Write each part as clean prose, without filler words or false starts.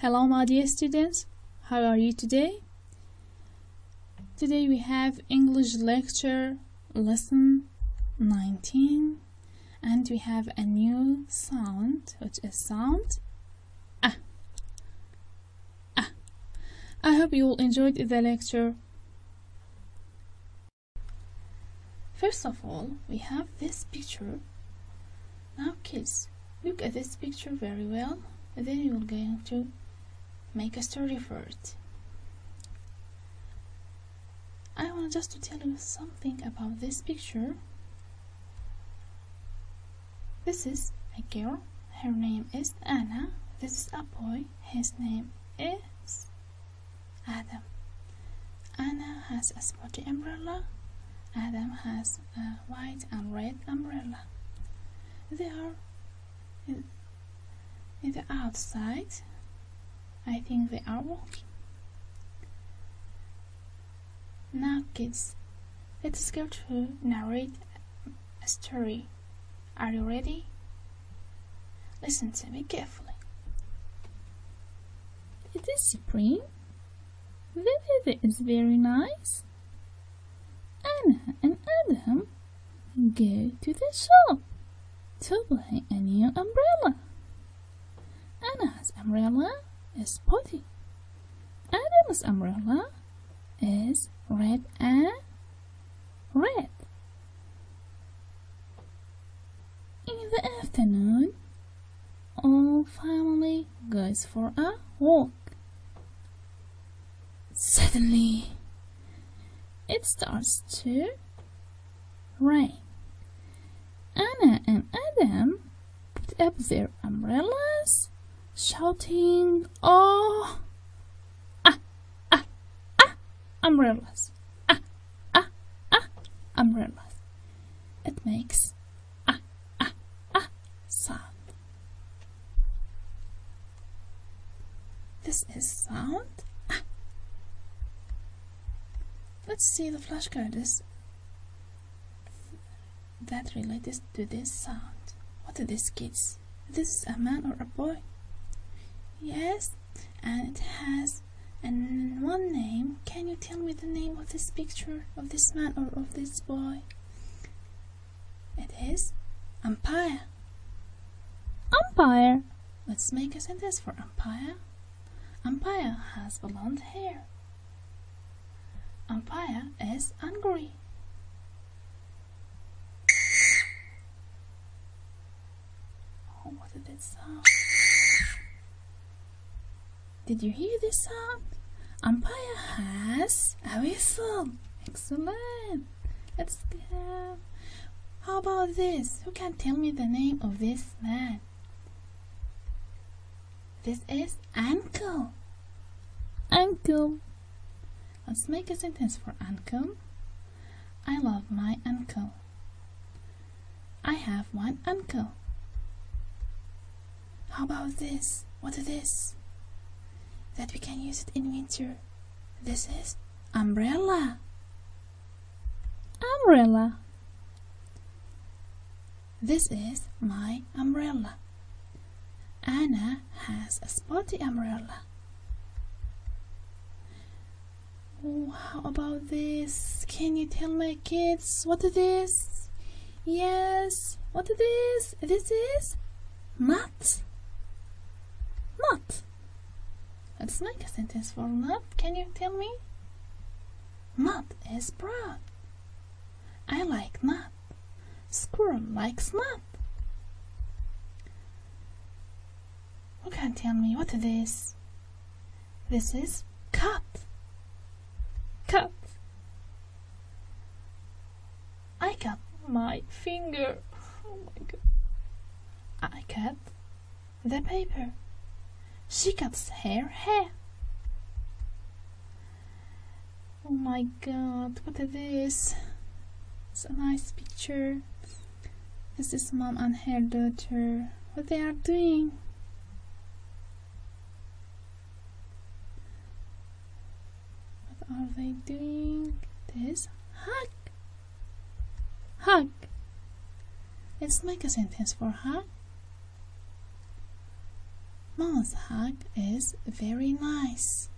Hello my dear students, how are you today? Today we have English lecture lesson 19 and we have a new sound, which is sound ah. I hope you all enjoyed the lecture. First of all, we have this picture. Now kids, look at this picture very well, and then you will going to make a story for it. I want just to tell you something about this picture. This is a girl, her name is Anna. This is a boy, his name is Adam. Anna has a spotty umbrella. Adam has a white and red umbrella. They are in the outside. I think they are walking. Now kids, let's go to narrate a story. Are you ready? Listen to me carefully. It is spring. The weather is very nice. Anna and Adam go to the shop to buy a new umbrella. Anna's umbrella is spotty. Adam's umbrella is red and red. In the afternoon, all family goes for a walk. Suddenly, it starts to rain. Anna and Adam put up their umbrellas, shouting, "Oh! Umbrellas! Umbrellas!" It makes sound. This is sound. Let's see the flashcards that relates to this sound. What are these kids? This is a man or a boy? Yes, and it has one name. Can you tell me the name of this picture, of this man or of this boy? It is Umpire. Umpire. Let's make a sentence for Umpire. Umpire has blonde hair. Umpire is angry. Oh, what did it sound? Did you hear this sound? Umpire has a whistle. Excellent. Let's go. How about this? Who can tell me the name of this man? This is Uncle. Uncle. Let's make a sentence for uncle. I love my uncle. I have one uncle. How about this? What is this? That we can use it in winter. This is umbrella. Umbrella. This is my umbrella. Anna has a spotty umbrella. Oh, how about this? Can you tell my kids what it is? Yes, what it is? This is nut. Nut. Let's make a sentence for nut. Can you tell me? Nut is brown. I like nut. Squirrel likes nut. Who can tell me what it is? This is cut. Cut. I cut my finger. Oh my god. I cut the paper. She cuts her hair. Oh my god, what is this? It's a nice picture. This is mom and her daughter. What they are doing? What are they doing? This hug. Hug. Let's make a sentence for hug. Mom's hug is very nice.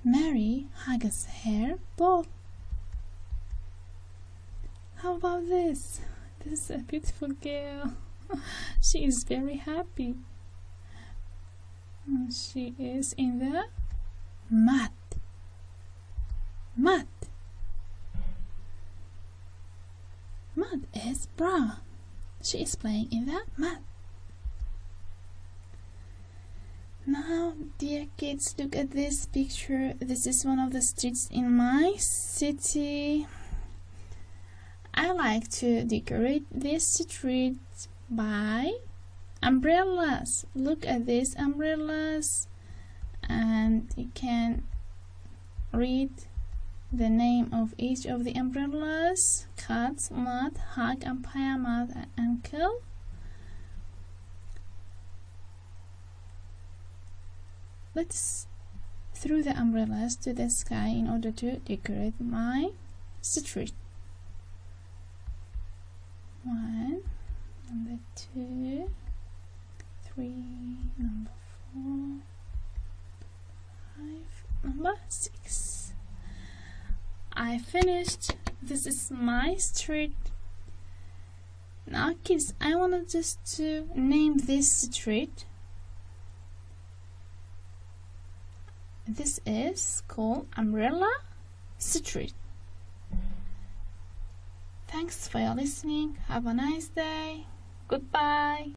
Mary hugs her doll. How about this? This is a beautiful girl. She is very happy. She is in the mud. Mud. Mud is brown. She is playing in the mud. Now, dear kids, look at this picture. This is one of the streets in my city. I like to decorate this street by umbrellas. Look at these umbrellas, and you can read the name of each of the umbrellas: cat, mud, hug, umpire, mud, and uncle. Let's throw the umbrellas to the sky in order to decorate my street. 1, number 2, 3, number 4, 5, number 6. I finished. This is my street. Now kids, I wanted just to name this street. This is called Umbrella Street. Thanks for your listening. Have a nice day. Goodbye.